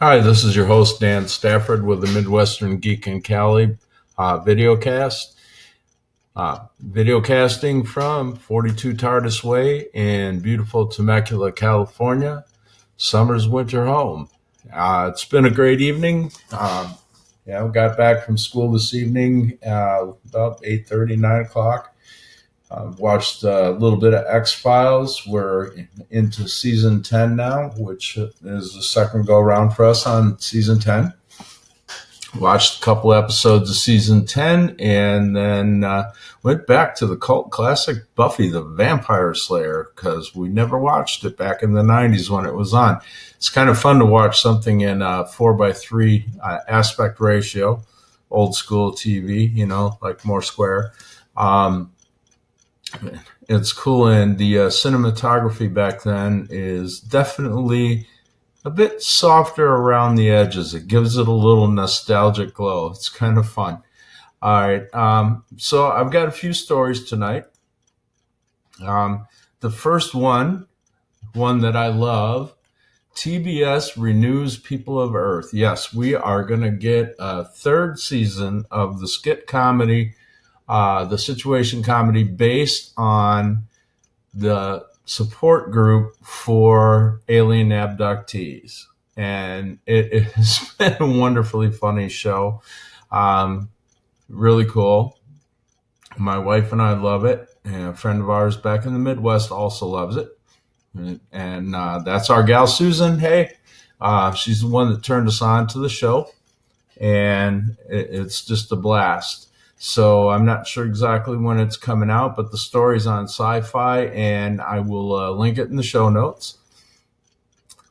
Hi, this is your host, Dan Stafford, with the Midwestern Geek in Cali videocast. Videocasting from 42 Tardis Way in beautiful Temecula, California, summer's winter home. It's been a great evening. Got back from school this evening about 8:30, 9 o'clock. Watched a little bit of X-Files. We're into season 10 now, which is the second go around for us on season 10. Watched a couple episodes of season 10 and then went back to the cult classic Buffy the Vampire Slayer because we never watched it back in the 90s when it was on. It's kind of fun to watch something in 4:3 aspect ratio, old school TV, like more square. It's cool, and the cinematography back then is definitely a bit softer around the edges. It gives it a little nostalgic glow. It's kind of fun. All right, so I've got a few stories tonight. The first one that I love, TBS renews People of Earth. Yes, we are going to get a third season of the skit comedy, the situation comedy based on the support group for alien abductees. And it has been a wonderfully funny show. Really cool. My wife and I love it. And a friend of ours back in the Midwest also loves it. And that's our gal, Susan. Hey, she's the one that turned us on to the show. And it's just a blast. So I'm not sure exactly when it's coming out, but the story's on Sci-Fi, and I will link it in the show notes.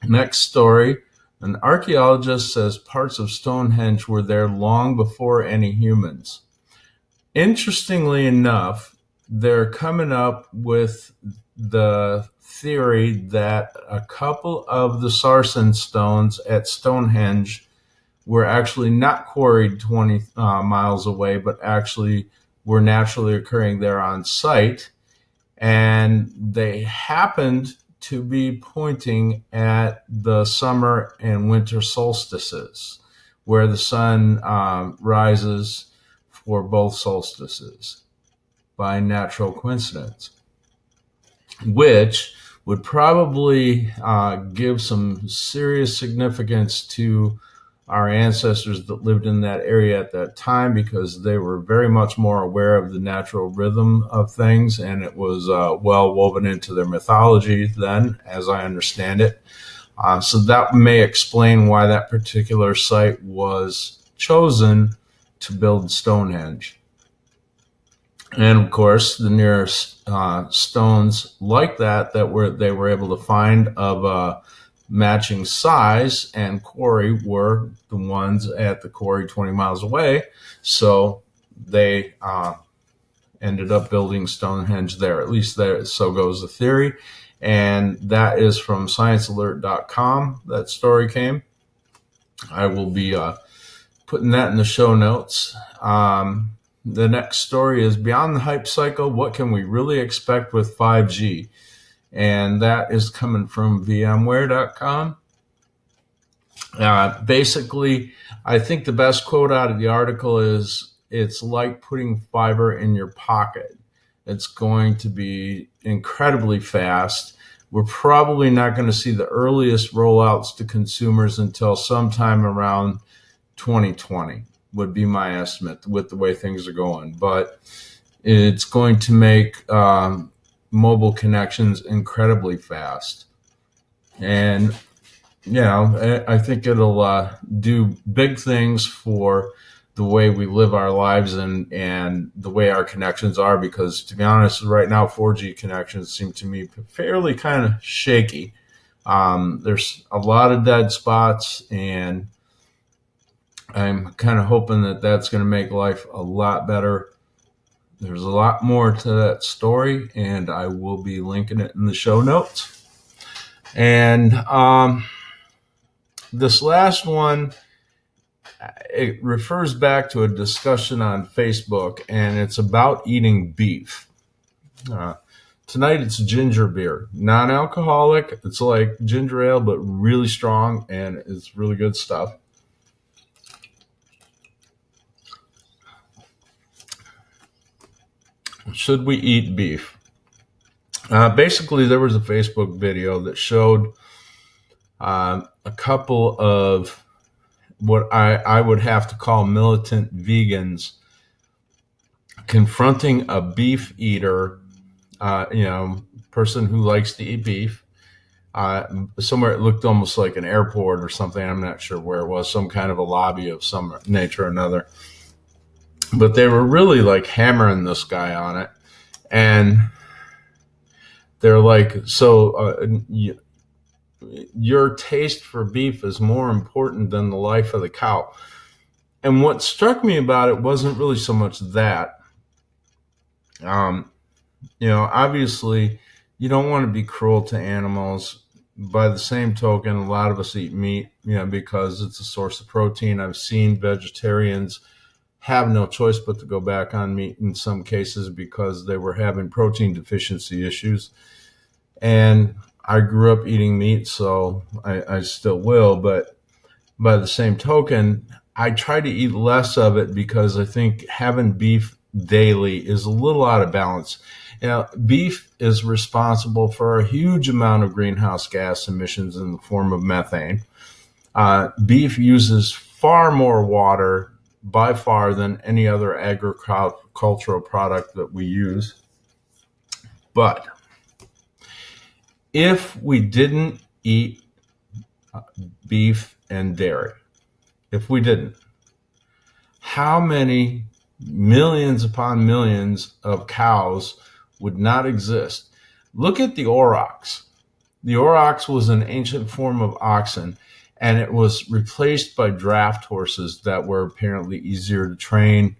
Next story, an archaeologist says parts of Stonehenge were there long before any humans. Interestingly enough, they're coming up with the theory that a couple of the sarsen stones at Stonehenge were actually not quarried 20 miles away, but actually were naturally occurring there on site. And they happened to be pointing at the summer and winter solstices, where the sun rises for both solstices by natural coincidence, which would probably give some serious significance to our ancestors that lived in that area at that time, because they were very much more aware of the natural rhythm of things, and it was well woven into their mythology then, as I understand it. So that may explain why that particular site was chosen to build Stonehenge. And of course, the nearest stones like that they were able to find of matching size and quarry were the ones at the quarry 20 miles away. So they ended up building Stonehenge there. At least there, so goes the theory. And that is from sciencealert.com. That story came. I will be putting that in the show notes. The next story is Beyond the Hype Cycle, what can we really expect with 5G? And that is coming from VMware.com. Basically, I think the best quote out of the article is, it's like putting fiber in your pocket. It's going to be incredibly fast. We're probably not going to see the earliest rollouts to consumers until sometime around 2020 would be my estimate with the way things are going. But it's going to make mobile connections incredibly fast. And, I think it'll do big things for the way we live our lives and the way our connections are, because to be honest, right now, 4G connections seem to me fairly kind of shaky. There's a lot of dead spots, and I'm kind of hoping that that's going to make life a lot better. There's a lot more to that story, and I will be linking it in the show notes. And this last one, it refers back to a discussion on Facebook, and it's about eating beef. Tonight it's ginger beer, non-alcoholic. It's like ginger ale, but really strong, and it's really good stuff. Should we eat beef? Basically, there was a Facebook video that showed a couple of what I would have to call militant vegans confronting a beef eater, person who likes to eat beef. Somewhere it looked almost like an airport or something. I'm not sure where it was, some kind of a lobby of some nature or another. But they were really like hammering this guy on it. And they're like, your taste for beef is more important than the life of the cow. And what struck me about it wasn't really so much that. Obviously, you don't want to be cruel to animals. By the same token, a lot of us eat meat, because it's a source of protein. I've seen vegetarians have no choice but to go back on meat in some cases because they were having protein deficiency issues. And I grew up eating meat, so I still will. But by the same token, I try to eat less of it because I think having beef daily is a little out of balance. Beef is responsible for a huge amount of greenhouse gas emissions in the form of methane. Beef uses far more water by far than any other agricultural product that we use. But if we didn't eat beef and dairy, if we didn't, how many millions upon millions of cows would not exist? Look at the aurochs. The aurochs was an ancient form of oxen, and it was replaced by draft horses that were apparently easier to train,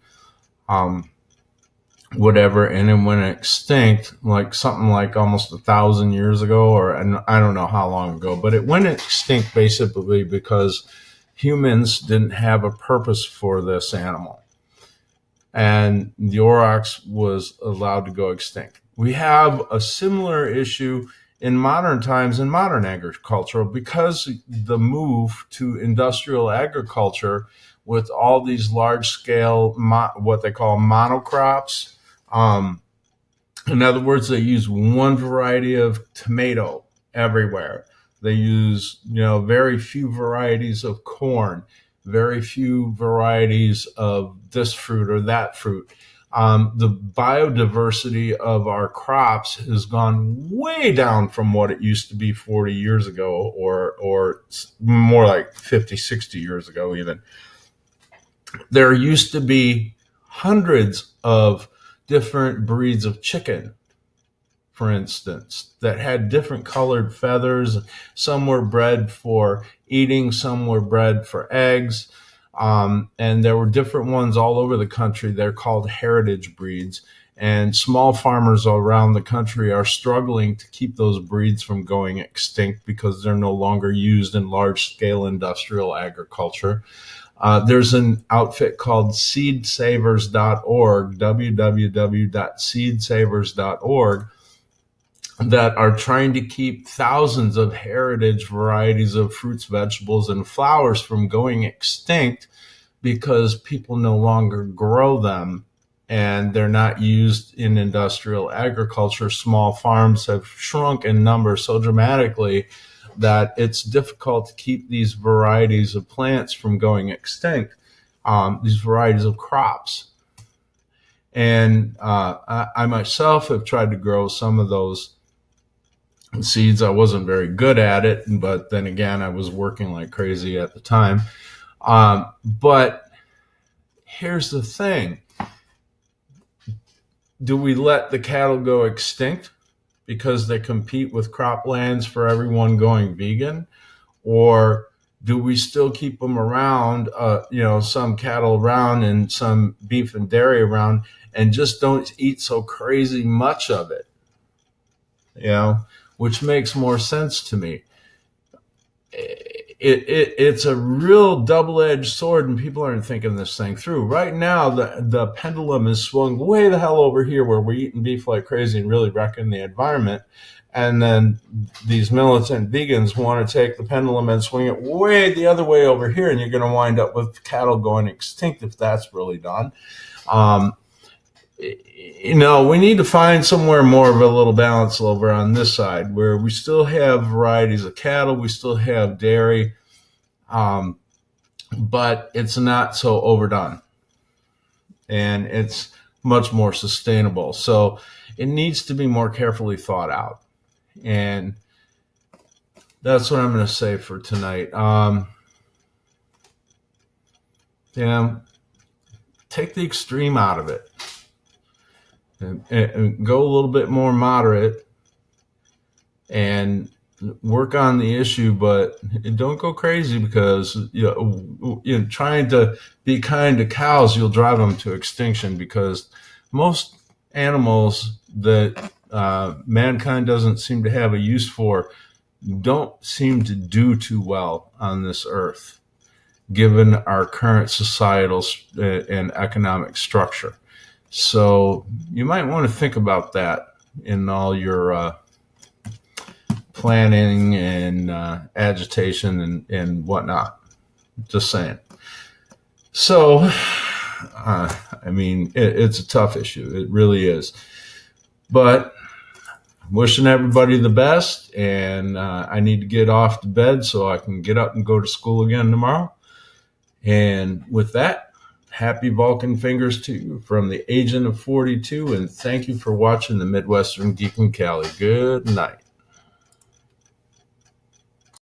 whatever. And it went extinct something like almost 1,000 years ago, and I don't know how long ago, but it went extinct basically because humans didn't have a purpose for this animal. And the aurochs was allowed to go extinct. We have a similar issue in modern times in modern agriculture because the move to industrial agriculture with all these large scale, what they call monocrops. In other words, they use one variety of tomato everywhere. They use, very few varieties of corn, very few varieties of this fruit or that fruit. The biodiversity of our crops has gone way down from what it used to be 40 years ago, or more like 50, 60 years ago even. There used to be hundreds of different breeds of chicken, for instance, that had different colored feathers. Some were bred for eating, some were bred for eggs. And there were different ones all over the country. They're called heritage breeds. And small farmers around the country are struggling to keep those breeds from going extinct because they're no longer used in large-scale industrial agriculture. There's an outfit called seedsavers.org, www.seedsavers.org, that are trying to keep thousands of heritage varieties of fruits, vegetables, and flowers from going extinct because people no longer grow them and they're not used in industrial agriculture. Small farms have shrunk in number so dramatically that it's difficult to keep these varieties of plants from going extinct, these varieties of crops. And I myself have tried to grow some of those seeds. I wasn't very good at it, but then again, I was working like crazy at the time. But here's the thing. Do we let the cattle go extinct because they compete with croplands for everyone going vegan? Or do we still keep them around, some cattle around and some beef and dairy around, and just don't eat so crazy much of it? Which makes more sense to me. it's a real double-edged sword, and people aren't thinking this thing through. Right now, the pendulum is swung way the hell over here where we're eating beef like crazy and really wrecking the environment. And then these militant vegans want to take the pendulum and swing it way the other way over here, and you're going to wind up with cattle going extinct if that's really done. We need to find somewhere more of a little balance over on this side where we still have varieties of cattle, we still have dairy, but it's not so overdone, and it's much more sustainable. So it needs to be more carefully thought out, and that's what I'm going to say for tonight. Take the extreme out of it. And go a little bit more moderate and work on the issue, but don't go crazy, because trying to be kind to cows, you'll drive them to extinction, because most animals that mankind doesn't seem to have a use for don't seem to do too well on this earth, given our current societal and economic structure. So you might want to think about that in all your planning and agitation and whatnot. Just saying. So, it's a tough issue. It really is. But wishing everybody the best, and I need to get off to bed so I can get up and go to school again tomorrow. And with that, happy Vulcan fingers to you from the Agent of 42, and thank you for watching the Midwestern Geek in Cali. Good night.